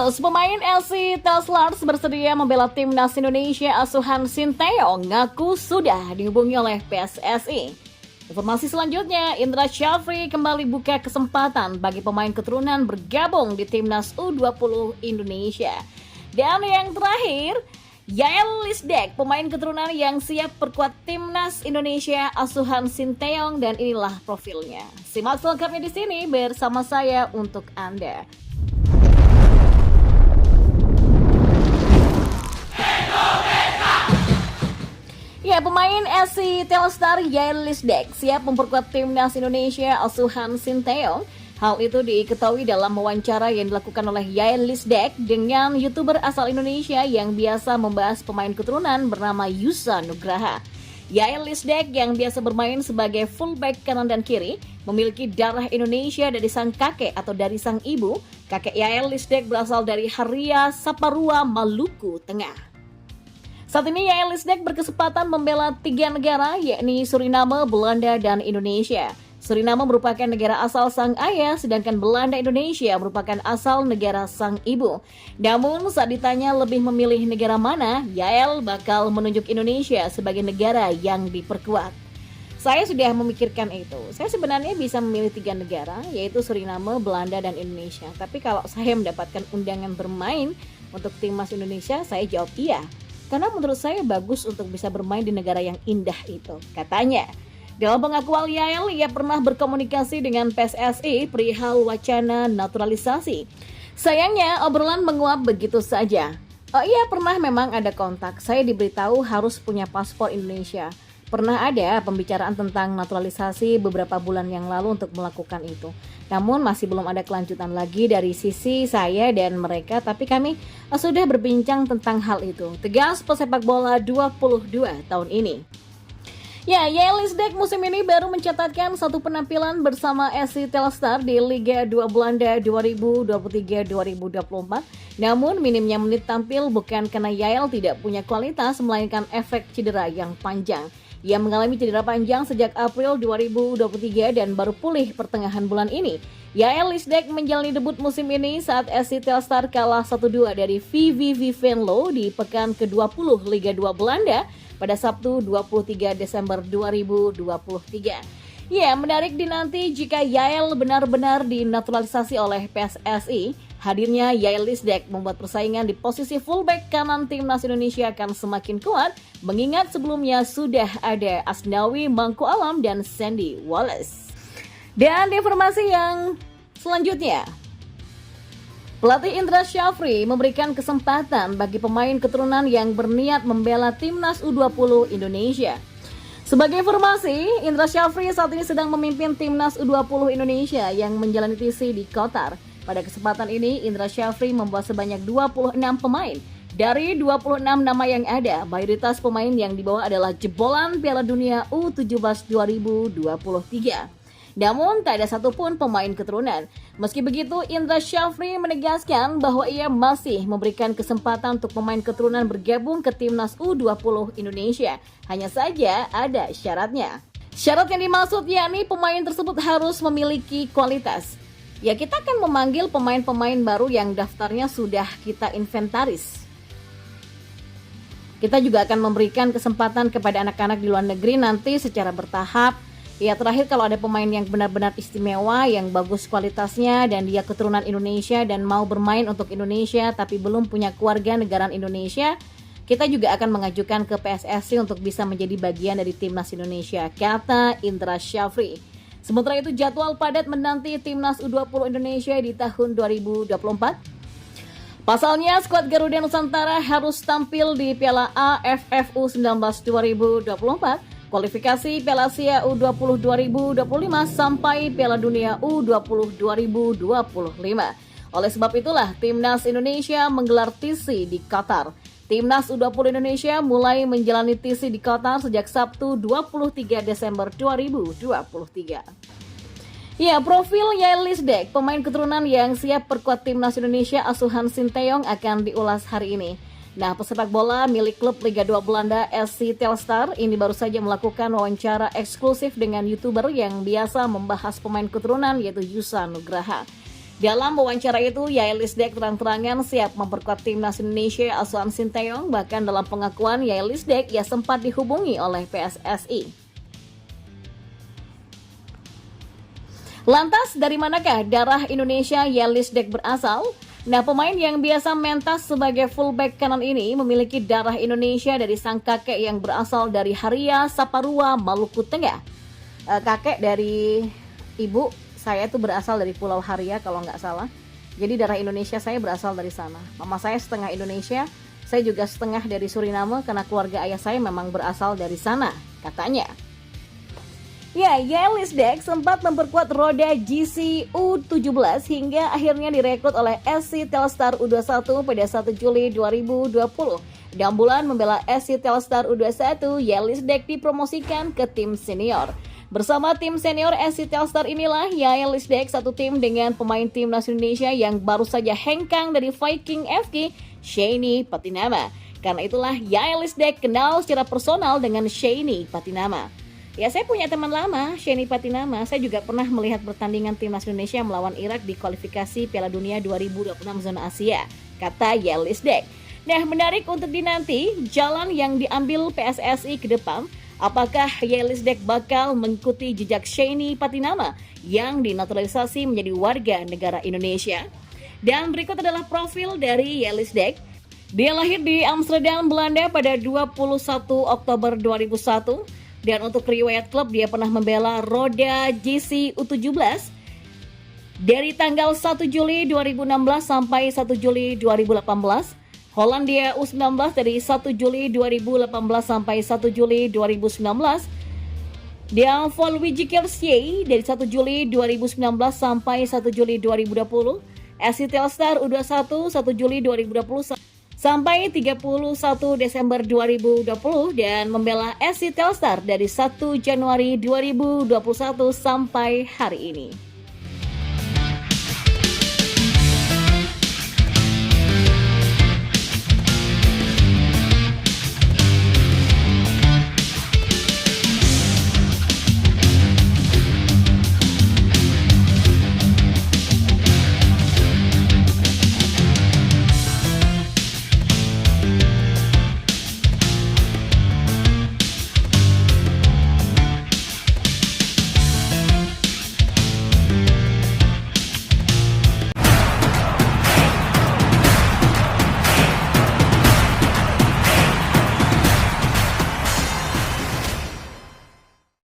Pemain LC Telslars bersedia membela timnas Indonesia asuhan Sinteyong ngaku sudah dihubungi oleh PSSI. Informasi selanjutnya, Indra Syafri kembali buka kesempatan bagi pemain keturunan bergabung di timnas U20 Indonesia. Dan yang terakhir, Yael Lisdek, pemain keturunan yang siap perkuat timnas Indonesia asuhan Sinteyong, dan inilah profilnya. Simak selengkapnya di sini bersama saya untuk Anda. Ya, pemain SC Telstar Yael Lisdek siap memperkuat timnas Indonesia asuhan Sinteyong. Hal itu diketahui dalam wawancara yang dilakukan oleh Yael Lisdek dengan YouTuber asal Indonesia yang biasa membahas pemain keturunan bernama Yusa Nugraha. Yael Lisdek yang biasa bermain sebagai fullback kanan dan kiri memiliki darah Indonesia dari sang kakek atau dari sang ibu. Kakek Yael Lisdek berasal dari Haria, Saparua, Maluku Tengah. Saat ini Yael Lisdek berkesempatan membela 3 negara, yakni Suriname, Belanda, dan Indonesia. Suriname merupakan negara asal sang ayah, sedangkan Belanda Indonesia merupakan asal negara sang ibu. Namun saat ditanya lebih memilih negara mana, Yael bakal menunjuk Indonesia sebagai negara yang diperkuat. Saya sudah memikirkan itu. Saya sebenarnya bisa memilih 3 negara, yaitu Suriname, Belanda, dan Indonesia. Tapi kalau saya mendapatkan undangan bermain untuk timnas Indonesia, saya jawab iya. Karena menurut saya bagus untuk bisa bermain di negara yang indah itu, katanya. Dalam pengakuan Yael, ia pernah berkomunikasi dengan PSSI perihal wacana naturalisasi. Sayangnya, obrolan menguap begitu saja. Iya, pernah memang ada kontak. Saya diberitahu harus punya paspor Indonesia. Pernah ada pembicaraan tentang naturalisasi beberapa bulan yang lalu untuk melakukan itu. Namun masih belum ada kelanjutan lagi dari sisi saya dan mereka, tapi kami sudah berbincang tentang hal itu. Tegas pesepak bola 22 tahun ini. Ya, Yael Lisdek musim ini baru mencatatkan 1 penampilan bersama SC Telstar di Liga 2 Belanda 2023-2024. Namun minimnya menit tampil bukan karena Yael tidak punya kualitas, melainkan efek cedera yang panjang. Ia mengalami cedera panjang sejak April 2023 dan baru pulih pertengahan bulan ini. Yael Lisdek menjalani debut musim ini saat SC Telstar kalah 1-2 dari VVV Venlo di pekan ke-20 Liga 2 Belanda pada Sabtu 23 Desember 2023. Ya, menarik dinanti jika Yael benar-benar dinaturalisasi oleh PSSI. Hadirnya Yael Lisdek membuat persaingan di posisi fullback kanan timnas Indonesia akan semakin kuat, mengingat sebelumnya sudah ada Asnawi Mangku Alam dan Sandy Wallace. Dan informasi yang selanjutnya, pelatih Indra Syafri memberikan kesempatan bagi pemain keturunan yang berniat membela timnas U20 Indonesia. Sebagai informasi, Indra Syafri saat ini sedang memimpin timnas U20 Indonesia yang menjalani TC di Qatar. Pada kesempatan ini, Indra Syafri membawa sebanyak 26 pemain. Dari 26 nama yang ada, mayoritas pemain yang dibawa adalah jebolan Piala Dunia U17 2023. Namun, tak ada satupun pemain keturunan. Meski begitu, Indra Syafri menegaskan bahwa ia masih memberikan kesempatan untuk pemain keturunan bergabung ke timnas U20 Indonesia. Hanya saja ada syaratnya. Syarat yang dimaksud yakni pemain tersebut harus memiliki kualitas. Ya, kita akan memanggil pemain-pemain baru yang daftarnya sudah kita inventaris. Kita juga akan memberikan kesempatan kepada anak-anak di luar negeri nanti secara bertahap. Ya, terakhir kalau ada pemain yang benar-benar istimewa, yang bagus kualitasnya, dan dia keturunan Indonesia dan mau bermain untuk Indonesia tapi belum punya keluarga negaraan Indonesia, kita juga akan mengajukan ke PSSI untuk bisa menjadi bagian dari timnas Indonesia, kata Indra Syafri. Sementara itu, jadwal padat menanti timnas U20 Indonesia di tahun 2024. Pasalnya, skuad Garuda Nusantara harus tampil di Piala AFF U19 2024, kualifikasi Piala Asia U20 2025 sampai Piala Dunia U20 2025. Oleh sebab itulah, timnas Indonesia menggelar TC di Qatar. Timnas U20 Indonesia mulai menjalani TC di Qatar sejak Sabtu 23 Desember 2023. Ya, profil Yael Lisdek, pemain keturunan yang siap perkuat timnas Indonesia asuhan Sinteyong akan diulas hari ini. Nah, pesepak bola milik klub Liga 2 Belanda SC Telstar ini baru saja melakukan wawancara eksklusif dengan YouTuber yang biasa membahas pemain keturunan yaitu Yusa Nugraha. Dalam wawancara itu, Yael Lisdek terang-terangan siap memperkuat timnas Indonesia asuhan Sinteyong. Bahkan dalam pengakuan Yael Lisdek, ia sempat dihubungi oleh PSSI. Lantas, dari manakah darah Indonesia Yael Lisdek berasal? Nah, pemain yang biasa mentas sebagai fullback kanan ini memiliki darah Indonesia dari sang kakek yang berasal dari Haria, Saparua, Maluku Tengah. Kakek dari ibu saya itu berasal dari Pulau Haria kalau nggak salah. Jadi darah Indonesia saya berasal dari sana. Mama saya setengah Indonesia, saya juga setengah dari Suriname karena keluarga ayah saya memang berasal dari sana, katanya. Ya, Yael Lisdek sempat memperkuat roda GC U17 hingga akhirnya direkrut oleh SC Telstar U21 pada 1 Juli 2020. Dan bulan membela SC Telstar U21, Yael Lisdek dipromosikan ke tim senior. Bersama tim senior SC Telstar inilah Yael Lisdek satu tim dengan pemain timnas Indonesia yang baru saja hengkang dari Viking FK, Sheini Patinama. Karena itulah Yael Lisdek kenal secara personal dengan Sheini Patinama. Ya, saya punya teman lama, Sheini Patinama. Saya juga pernah melihat pertandingan timnas Indonesia melawan Irak di kualifikasi Piala Dunia 2026 zona Asia, kata Yael Lisdek. Nah, menarik untuk dinanti jalan yang diambil PSSI ke depan. Apakah Yael Lisdek bakal mengikuti jejak Sheini Patinama yang dinaturalisasi menjadi warga negara Indonesia? Dan berikut adalah profil dari Yael Lisdek. Dia lahir di Amsterdam, Belanda pada 21 Oktober 2001. Dan untuk riwayat klub, dia pernah membela roda GC U17 dari tanggal 1 Juli 2016 sampai 1 Juli 2018. Hollandia U19 dari 1 Juli 2018 sampai 1 Juli 2019. Dan Volwijkersie dari 1 Juli 2019 sampai 1 Juli 2020. SC Telstar U21 1 Juli 2020 sampai 31 Desember 2020 dan membela SC Telstar dari 1 Januari 2021 sampai hari ini.